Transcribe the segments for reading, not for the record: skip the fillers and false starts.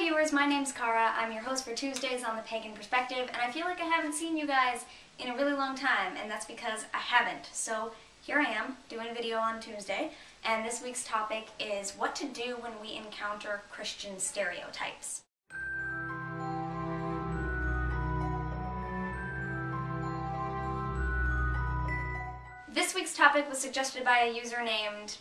Hey viewers, my name's Cara. I'm your host for Tuesdays on the Pagan Perspective, and I feel like I haven't seen you guys in a really long time, and that's because I haven't. So here I am, doing a video on Tuesday, and this week's topic is what to do when we encounter Christian stereotypes. This week's topic was suggested by a user named,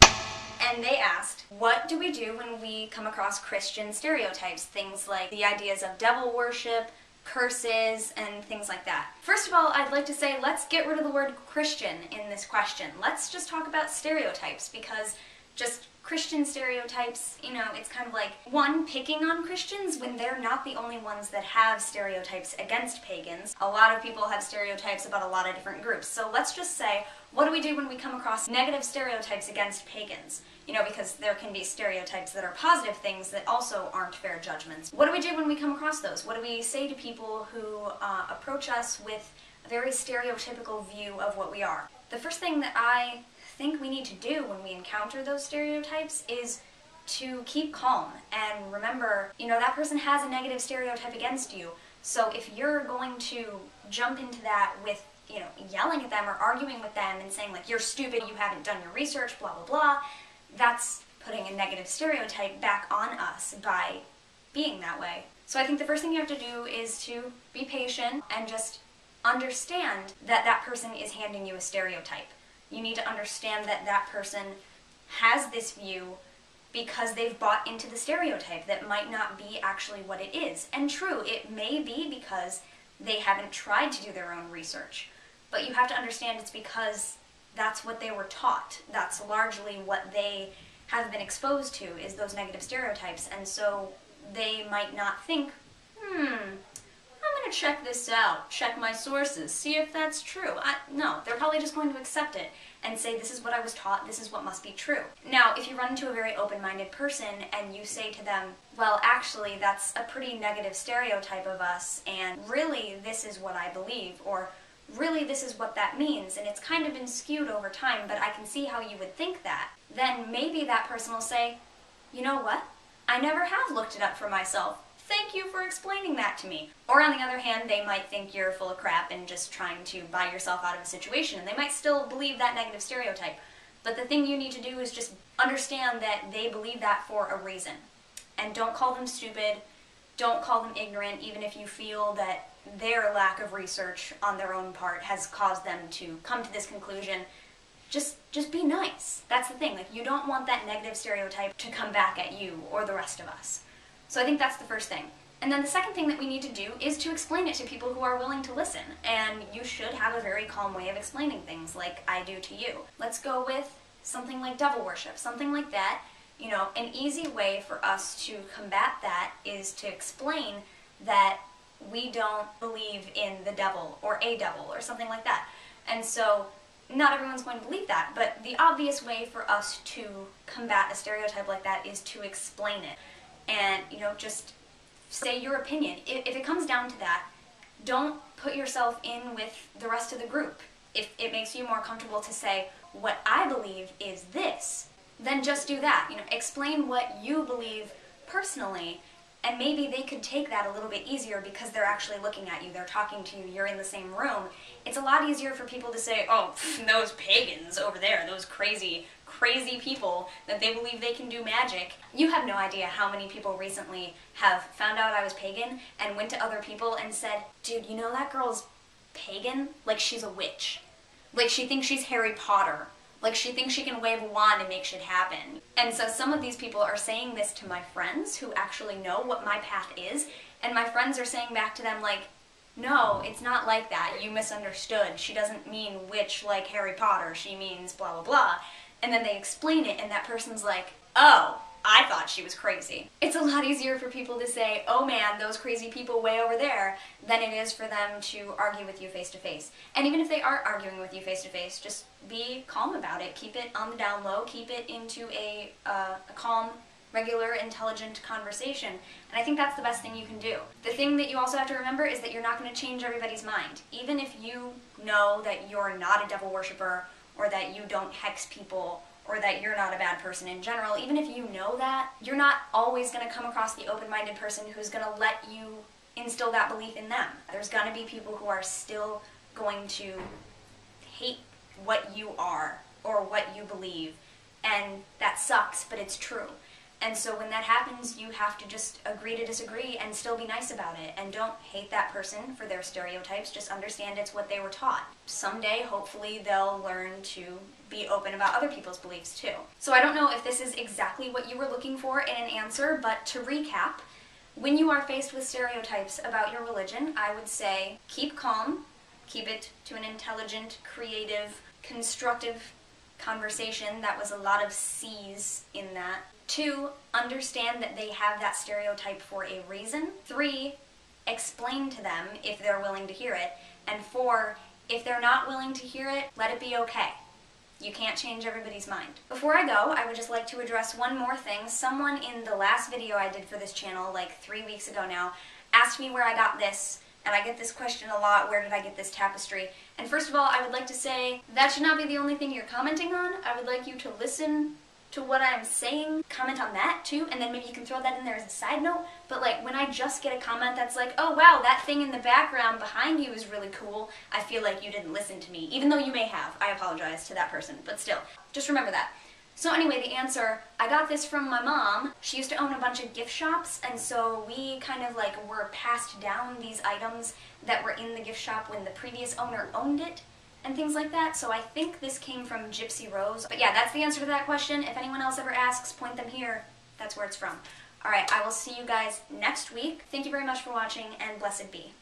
and they asked, what do we do when we come across Christian stereotypes? Things like the ideas of devil worship, curses, and things like that. First of all, I'd like to say let's get rid of the word Christian in this question. Let's just talk about stereotypes, because just Christian stereotypes, you know, it's kind of like, one, picking on Christians when they're not the only ones that have stereotypes against pagans. A lot of people have stereotypes about a lot of different groups. So let's just say, what do we do when we come across negative stereotypes against pagans? You know, because there can be stereotypes that are positive things that also aren't fair judgments. What do we do when we come across those? What do we say to people who approach us with a very stereotypical view of what we are? The first thing that I think we need to do when we encounter those stereotypes is to keep calm and remember, you know, that person has a negative stereotype against you. So if you're going to jump into that with, you know, yelling at them or arguing with them and saying like, you're stupid, you haven't done your research, blah, blah, blah, that's putting a negative stereotype back on us by being that way. So I think the first thing you have to do is to be patient and just understand that that person is handing you a stereotype. You need to understand that that person has this view because they've bought into the stereotype that might not be actually what it is. And true, it may be because they haven't tried to do their own research. But you have to understand it's because that's what they were taught. That's largely what they have been exposed to, is those negative stereotypes. And so they might not think, I'm going to check this out, check my sources, see if that's true. No, they're probably just going to accept it and say, this is what I was taught, this is what must be true. Now, if you run into a very open-minded person and you say to them, well, actually, that's a pretty negative stereotype of us, and really, this is what I believe, or really, this is what that means, and it's kind of been skewed over time, but I can see how you would think that, then maybe that person will say, you know what? I never have looked it up for myself. Thank you for explaining that to me. Or on the other hand, they might think you're full of crap and just trying to buy yourself out of a situation, and they might still believe that negative stereotype. But the thing you need to do is just understand that they believe that for a reason. And don't call them stupid, don't call them ignorant, even if you feel that their lack of research on their own part has caused them to come to this conclusion. Just be nice. That's the thing. Like, you don't want that negative stereotype to come back at you or the rest of us. So I think that's the first thing. And then the second thing that we need to do is to explain it to people who are willing to listen. And you should have a very calm way of explaining things, like I do to you. Let's go with something like devil worship, something like that. You know, an easy way for us to combat that is to explain that we don't believe in the devil or a devil or something like that. And so not everyone's going to believe that, but the obvious way for us to combat a stereotype like that is to explain it. And, you know, just say your opinion. If it comes down to that, don't put yourself in with the rest of the group. If it makes you more comfortable to say, what I believe is this, then just do that. You know, explain what you believe personally, and maybe they could take that a little bit easier because they're actually looking at you, they're talking to you, you're in the same room. It's a lot easier for people to say, oh, those pagans over there, those crazy people, that they believe they can do magic. You have no idea how many people recently have found out I was pagan and went to other people and said, dude, you know that girl's pagan? Like, she's a witch. Like, she thinks she's Harry Potter. Like, she thinks she can wave a wand and make shit happen. And so some of these people are saying this to my friends who actually know what my path is, and my friends are saying back to them like, no, it's not like that, you misunderstood. She doesn't mean witch like Harry Potter, she means blah blah blah. And then they explain it, and that person's like, oh, I thought she was crazy. It's a lot easier for people to say, oh man, those crazy people way over there, than it is for them to argue with you face to face. And even if they are arguing with you face to face, just be calm about it. Keep it on the down low. Keep it into a calm, regular, intelligent conversation. And I think that's the best thing you can do. The thing that you also have to remember is that you're not going to change everybody's mind. Even if you know that you're not a devil worshiper, or that you don't hex people, or that you're not a bad person in general, even if you know that, you're not always going to come across the open-minded person who's going to let you instill that belief in them. There's going to be people who are still going to hate what you are or what you believe, and that sucks, but it's true. And so when that happens, you have to just agree to disagree and still be nice about it. And don't hate that person for their stereotypes. Just understand it's what they were taught. Someday, hopefully, they'll learn to be open about other people's beliefs too. So I don't know if this is exactly what you were looking for in an answer, but to recap, when you are faced with stereotypes about your religion, I would say keep calm, keep it to an intelligent, creative, constructive conversation. That was a lot of C's in that. 2, understand that they have that stereotype for a reason. 3, explain to them if they're willing to hear it. And 4, if they're not willing to hear it, let it be okay. You can't change everybody's mind. Before I go, I would just like to address one more thing. Someone in the last video I did for this channel, like 3 weeks ago now, asked me where I got this, and I get this question a lot, where did I get this tapestry? And first of all, I would like to say, that should not be the only thing you're commenting on. I would like you to listen to what I'm saying, comment on that too, and then maybe you can throw that in there as a side note. But like, when I just get a comment that's like, oh wow, that thing in the background behind you is really cool, I feel like you didn't listen to me, even though you may have. I apologize to that person, but still, just remember that. So anyway, the answer, I got this from my mom. She used to own a bunch of gift shops, and so we kind of like were passed down these items that were in the gift shop when the previous owner owned it, and things like that. So I think this came from Gypsy Rose. But yeah, that's the answer to that question. If anyone else ever asks, point them here. That's where it's from. Alright, I will see you guys next week. Thank you very much for watching, and blessed be.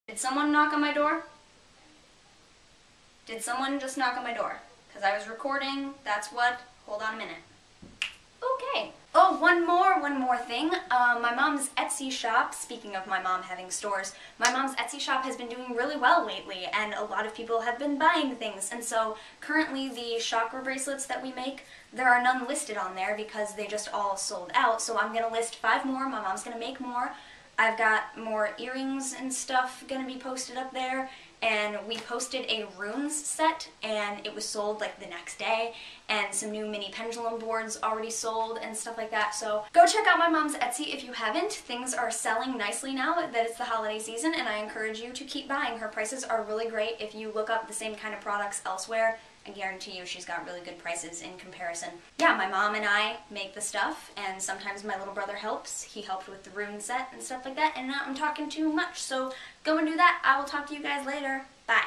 Did someone knock on my door? Did someone just knock on my door? Because I was recording, that's what. Hold on a minute. Okay. Oh, one more thing. My mom's Etsy shop, speaking of my mom having stores, my mom's Etsy shop has been doing really well lately, and a lot of people have been buying things. And so currently the chakra bracelets that we make, there are none listed on there because they just all sold out. So I'm going to list 5 more. My mom's going to make more. I've got more earrings and stuff going to be posted up there. And we posted a runes set, and it was sold like the next day, and some new mini pendulum boards already sold and stuff like that. So go check out my mom's Etsy if you haven't. Things are selling nicely now that it's the holiday season, and I encourage you to keep buying. Her prices are really great. If you look up the same kind of products elsewhere, I guarantee you she's got really good prices in comparison. Yeah, my mom and I make the stuff, and sometimes my little brother helps. He helped with the rune set and stuff like that, and now I'm talking too much, so go and do that. I will talk to you guys later. Bye.